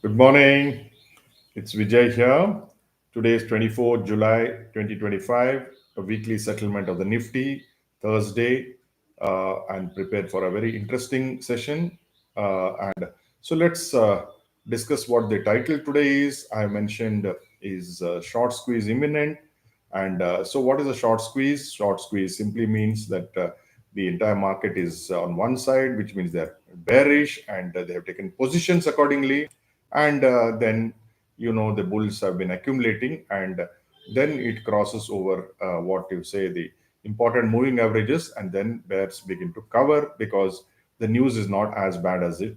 Good morning. It's Vijay here. Today is 24th July 2025, a weekly settlement of the Nifty, Thursday, and prepared for a very interesting session. And so let's discuss what the title today is. I mentioned is short squeeze imminent. And so what is a short squeeze? Short squeeze simply means that the entire market is on one side, which means they're bearish and they have taken positions accordingly. And then the bulls have been accumulating, and then it crosses over what you say the important moving averages, and then bears begin to cover because the news is not as bad as it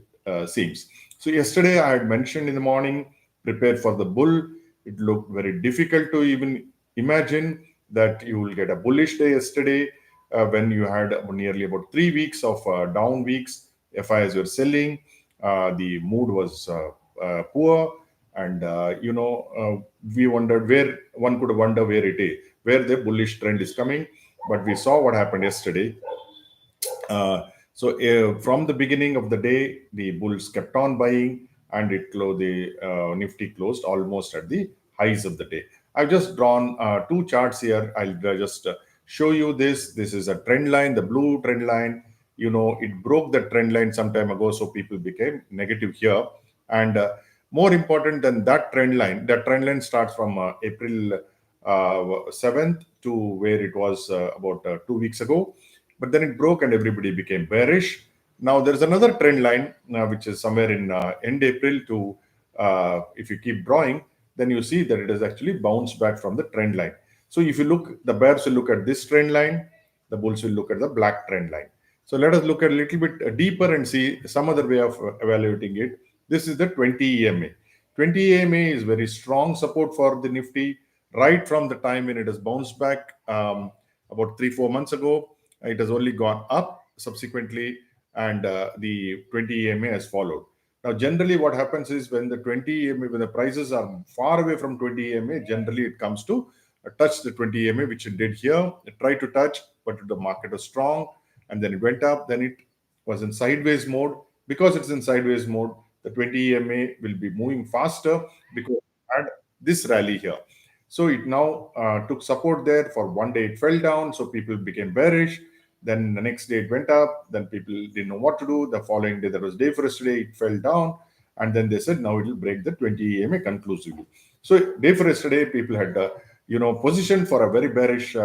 seems. So yesterday I had mentioned in the morning, prepare for the bull. It looked very difficult to even imagine that you will get a bullish day yesterday, when you had nearly about 3 weeks of down weeks. FIs were selling. The mood was poor, and we wondered where one could wonder where it is, where the bullish trend is coming. But we saw what happened yesterday. So from the beginning of the day, the bulls kept on buying, and it closed. The Nifty closed almost at the highs of the day. I've just drawn two charts here. I'll just show you this. This is a trend line, the blue trend line. It broke the trend line some time ago, so people became negative here. And more important than that trend line starts from April 7th to where it was about 2 weeks ago. But then it broke and everybody became bearish. Now there's another trend line which is somewhere in end April to, if you keep drawing, then you see that it has actually bounced back from the trend line. So if you look, the bears will look at this trend line, the bulls will look at the black trend line. So let us look at a little bit deeper and see some other way of evaluating it. This is the 20 EMA. 20 EMA is very strong support for the Nifty right from the time when it has bounced back about 3-4 months ago. It has only gone up subsequently, and the 20 EMA has followed. Now, generally, what happens is when the 20 EMA, when the prices are far away from 20 EMA, generally it comes to touch the 20 EMA, which it did here. It tried to touch, but the market was strong, and then it went up. Then it was in sideways mode. Because it's in sideways mode, the 20 EMA will be moving faster because it had this rally here. So it now took support there. For one day it fell down, so people became bearish. Then the next day it went up. Then people didn't know what to do. The following day, that was day for yesterday, it fell down. And then they said now it will break the 20 EMA conclusively. So day for yesterday, people had positioned for a very bearish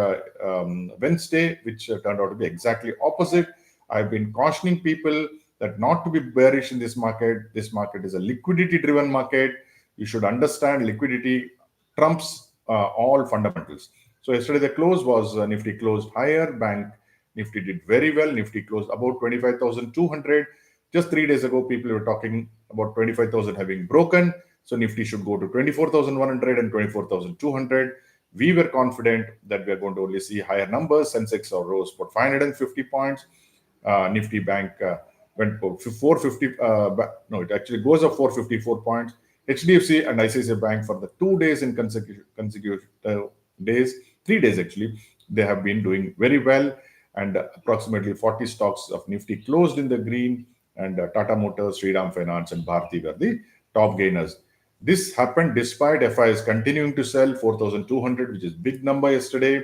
Wednesday, which turned out to be exactly opposite. I've been cautioning people that not to be bearish in this market. This market is a liquidity driven market. You should understand liquidity trumps all fundamentals. So yesterday the close was Nifty closed higher. Bank Nifty did very well. Nifty closed about 25,200. Just 3 days ago, people were talking about 25,000 having broken. So Nifty should go to 24,100 and 24,200. We were confident that we are going to only see higher numbers. Sensex rose for 550 points. Nifty Bank went for 450. No, it actually goes up 454 points. HDFC and ICICI Bank for the 2 days in consecutive days, 3 days actually, they have been doing very well. And approximately 40 stocks of Nifty closed in the green, and Tata Motors, Shriram Finance, and Bharti were the top gainers. This happened despite FIs continuing to sell 4,200, which is big number yesterday.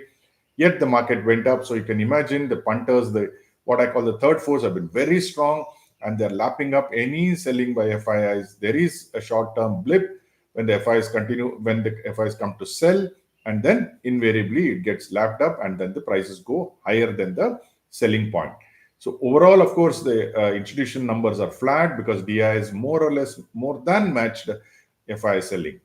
Yet the market went up. So you can imagine the punters, the what I call the third force, have been very strong, and they're lapping up any selling by FIs. There is a short-term blip when the FIs continue, when the FIs come to sell, and then invariably it gets lapped up, and then the prices go higher than the selling point. So overall, of course, the institution numbers are flat because DI is more or less more than matched FI selling.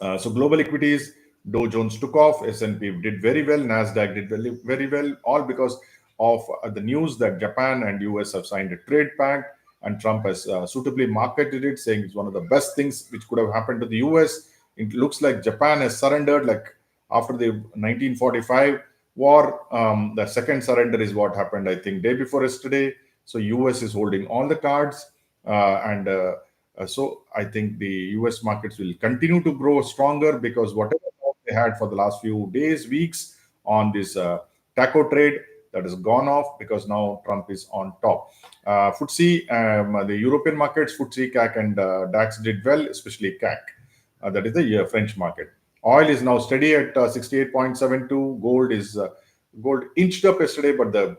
So global equities, Dow Jones took off, S&P did very well, Nasdaq did very, very well, all because of the news that Japan and US have signed a trade pact, and Trump has suitably marketed it, saying it's one of the best things which could have happened to the US. It looks like Japan has surrendered, like after the 1945 war. The second surrender is what happened, I think, day before yesterday. So US is holding all the cards, so I think the US markets will continue to grow stronger because whatever they had for the last few days, weeks on this taco trade, that has gone off because now Trump is on top. FTSE, the European markets, FTSE, CAC, and DAX did well, especially CAC. That is the French market. Oil is now steady at 68.72. Gold inched up yesterday, but the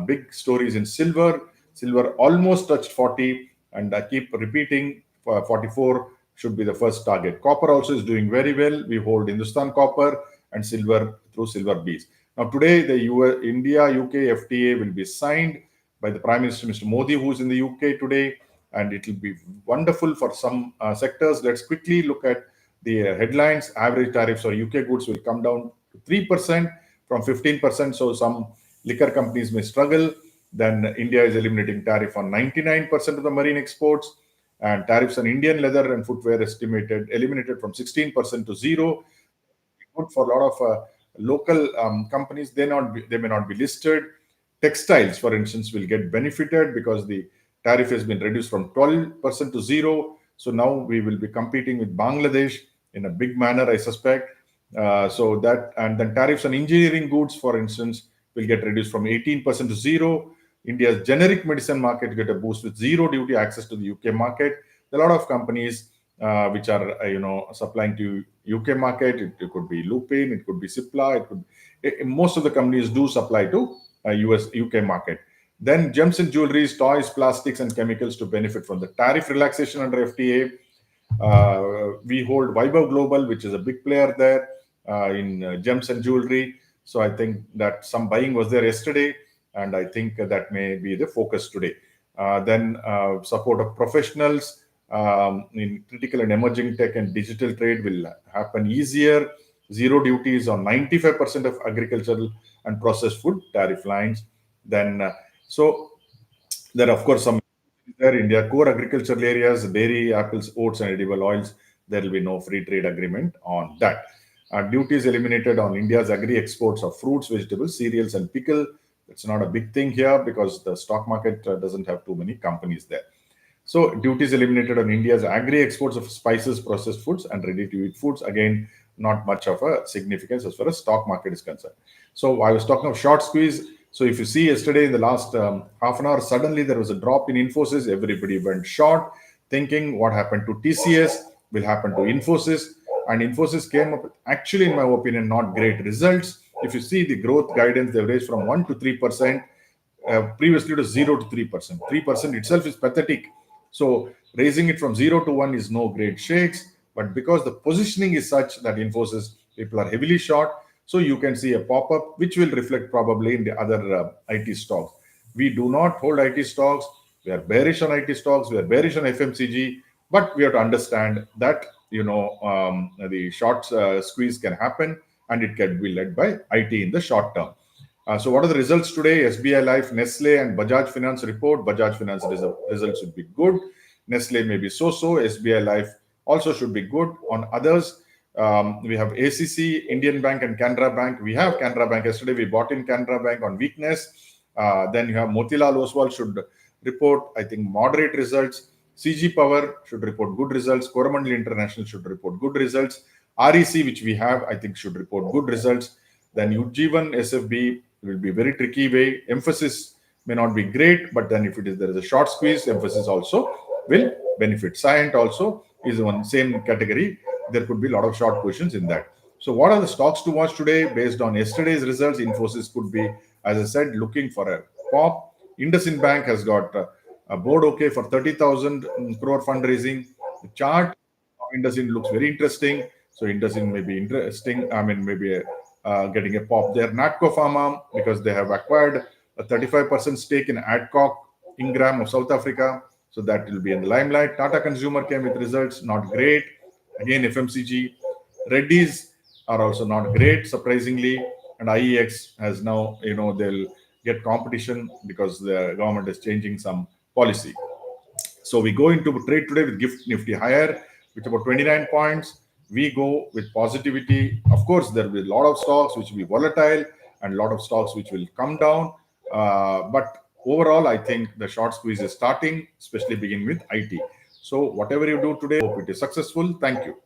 big story is in silver. Silver almost touched 40, and I keep repeating 44 should be the first target. Copper also is doing very well. We hold Hindustan Copper and silver through Silver Bees. Now today, the India-UK FTA will be signed by the Prime Minister, Mr. Modi, who is in the UK today, and it will be wonderful for some sectors. Let's quickly look at the headlines. Average tariffs for UK goods will come down to 3% from 15%, so some liquor companies may struggle. Then India is eliminating tariff on 99% of the marine exports, and tariffs on Indian leather and footwear eliminated from 16% to zero. Good for a lot of local companies. They may not be listed. Textiles, for instance, will get benefited because the tariff has been reduced from 12% to zero. So now we will be competing with Bangladesh in a big manner, I suspect. And then tariffs on engineering goods, for instance, will get reduced from 18% to zero. India's generic medicine market get a boost with zero duty access to the UK market. There are a lot of companies which are supplying to UK market. It could be Lupin, it could be Cipla, most of the companies do supply to UK market. Then gems and jewelries, toys, plastics, and chemicals to benefit from the tariff relaxation under FTA. We hold Vaibhav Global, which is a big player there in gems and jewelry. So I think that some buying was there yesterday, and I think that may be the focus today. Then support of professionals in critical and emerging tech and digital trade will happen easier. Zero duties on 95% of agricultural and processed food tariff lines. Then, so there are, of course, some there India core agricultural areas, dairy, apples, oats, and edible oils. There will be no free trade agreement on that. Duties eliminated on India's agri exports of fruits, vegetables, cereals, and pickle. That's not a big thing here because the stock market doesn't have too many companies there. So duties eliminated on India's agri exports of spices, processed foods, and ready-to-eat foods. Again, not much of a significance as far as stock market is concerned. So I was talking of short squeeze. So if you see yesterday in the last half an hour, suddenly there was a drop in Infosys. Everybody went short, thinking what happened to TCS will happen to Infosys. And Infosys came up with, actually, in my opinion, not great results. If you see the growth guidance, they've raised from 1 to 3%, previously to 0 to 3%. 3% itself is pathetic. So raising it from 0 to 1 is no great shakes. But because the positioning is such that Infosys people are heavily short, so you can see a pop-up which will reflect probably in the other IT stocks. We do not hold IT stocks. We are bearish on IT stocks. We are bearish on FMCG. But we have to understand that the short squeeze can happen, and it can be led by IT in the short term. So what are the results today? SBI Life, Nestle, and Bajaj Finance report. Bajaj Finance results should be good. Nestle may be so-so. SBI Life also should be good. On others, we have ACC, Indian Bank, and Canara Bank. We have Canara Bank. Yesterday, we bought in Canara Bank on weakness. Then you have Motilal Oswal should report, I think, moderate results. CG Power should report good results. Coromandel International should report good results. REC, which we have, I think, should report good results. Then Ujjivan, SFB will be very tricky way. Emphasis may not be great, but then if there is a short squeeze, Emphasis also will benefit. Cyient also is one same category. There could be a lot of short positions in that. So what are the stocks to watch today? Based on yesterday's results, Infosys could be, as I said, looking for a pop. IndusInd Bank has got a board okay for 30,000 crore fundraising. The chart of IndusInd looks very interesting. So IndusInd may be interesting. I mean, maybe getting a pop there. Natco Pharma, because they have acquired a 35% stake in Adcock Ingram of South Africa. So that will be in the limelight. Tata Consumer came with results, not great. Again, FMCG. Reddy's are also not great, surprisingly. And IEX has now, they'll get competition because the government is changing some policy. So we go into trade today with GIFT Nifty higher, with about 29 points. We go with positivity. Of course, there will be a lot of stocks which will be volatile and a lot of stocks which will come down. But overall, I think the short squeeze is starting, especially beginning with IT. So whatever you do today, hope it is successful. Thank you.